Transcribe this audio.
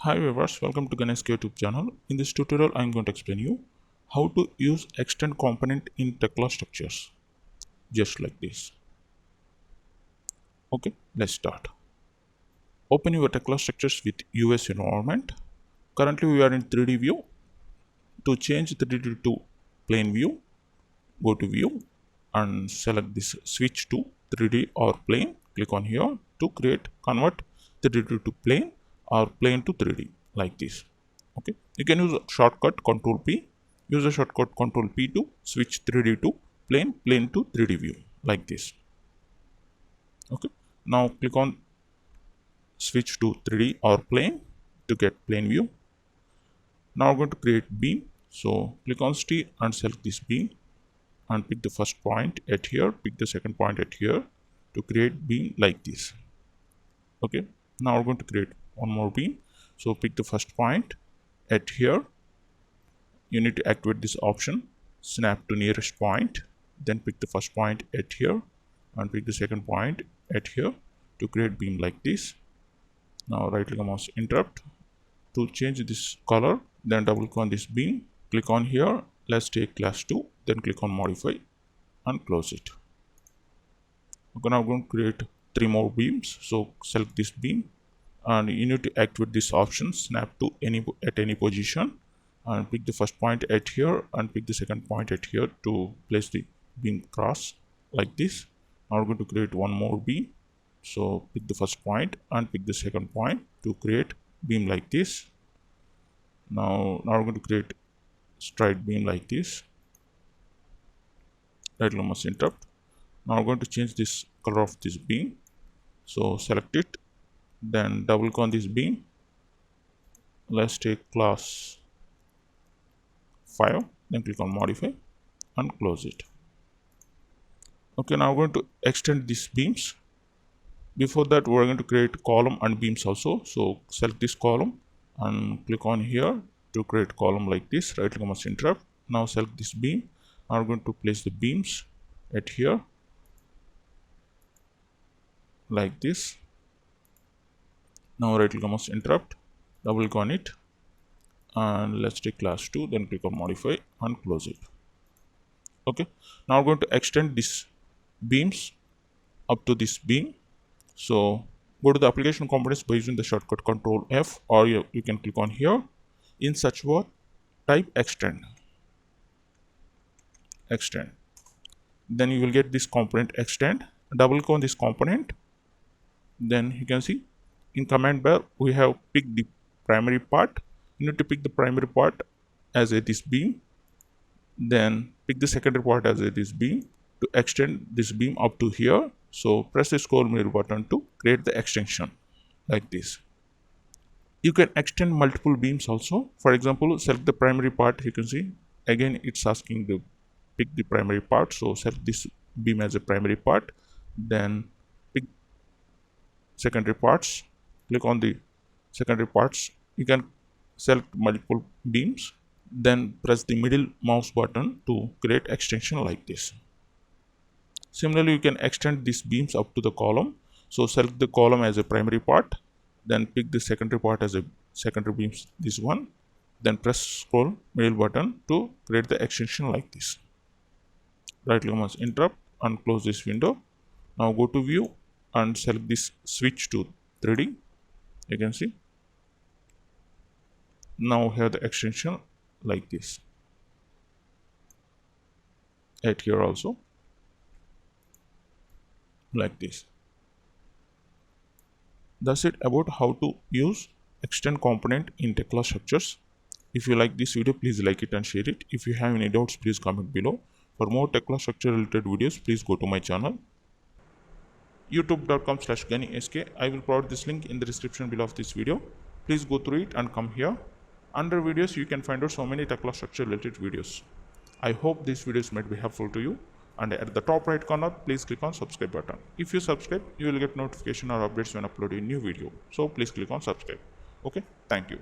Hi viewers, welcome to Ganesh YouTube channel. In this tutorial, I am going to explain you how to use extend component in Tekla structures, just like this. Okay, let's start. Open your Tekla structures with US environment. Currently, we are in 3D view. To change 3D to plane view, go to view and select this switch to 3D or plane. Click on here to convert 3D to plane or plane to 3D like this. Okay, you can use a shortcut Control P. Use a shortcut Control P to switch 3D to plane to 3D view like this. Okay, now click on switch to 3D or plane to get plane view. Now we're going to create beam. So click on T and select this beam and pick the first point at here, pick the second point at here to create beam like this. Okay, now we're going to create one more beam. So pick the first point at here. You need to activate this option, snap to nearest point, then pick the first point at here and pick the second point at here to create beam like this. Now right click on mouse, interrupt to change this color, then double click on this beam, click on here, let's take class 2, then click on modify and close it. Okay, now I'm going to create 3 more beams. So select this beam and you need to activate this option, snap to any position and pick the first point at here and pick the second point at here to place the beam cross like this. Now we're going to create one more beam. So pick the first point and pick the second point to create beam like this. Now we're going to create straight beam like this. Right click must interrupt. Now we're going to change this color of this beam. So select it, then double click on this beam. Let's take class 5, then click on modify and close it. Okay, now we're going to extend these beams. Before that, we're going to create column and beams also. So select this column and click on here to create column like this. Right click must interrupt. Now select this beam. Now we're going to place the beams at here like this. Now right click must interrupt, double click on it and let's take class 2, then click on modify and close it. Okay, now we're going to extend these beams up to this beam. So go to the application components by using the shortcut Control F, or you can click on here in search bar, type extend, then you will get this component extend. Double click on this component, then you can see in command bar we have picked the primary part. You need to pick the primary part as this beam, then pick the secondary part as this beam to extend this beam up to here. So press the scroll wheel button to create the extension like this. You can extend multiple beams also. For example, select the primary part. You can see again it's asking to pick the primary part. So select this beam as a primary part, then pick secondary parts, click on the secondary parts. You can select multiple beams, then press the middle mouse button to create extension like this. Similarly, you can extend these beams up to the column. So select the column as a primary part, then pick the secondary part as a secondary beams, this one, then press scroll middle button to create the extension like this. Right click must interrupt and close this window. Now go to view and select this switch to 3D. You can see now we have the extension like this at here also like this. That's it about how to use extend component in Tekla structures. If you like this video, please like it and share it. If you have any doubts, please comment below. For more Tekla structure related videos, please go to my channel youtube.com/GaniSK. I will provide this link in the description below of this video. Please go through it and come here. Under videos, you can find out so many Tekla structure related videos. I hope these videos might be helpful to you. And at the top right corner, please click on subscribe button. If you subscribe, you will get notification or updates when uploading new video. So please click on subscribe. Okay, thank you.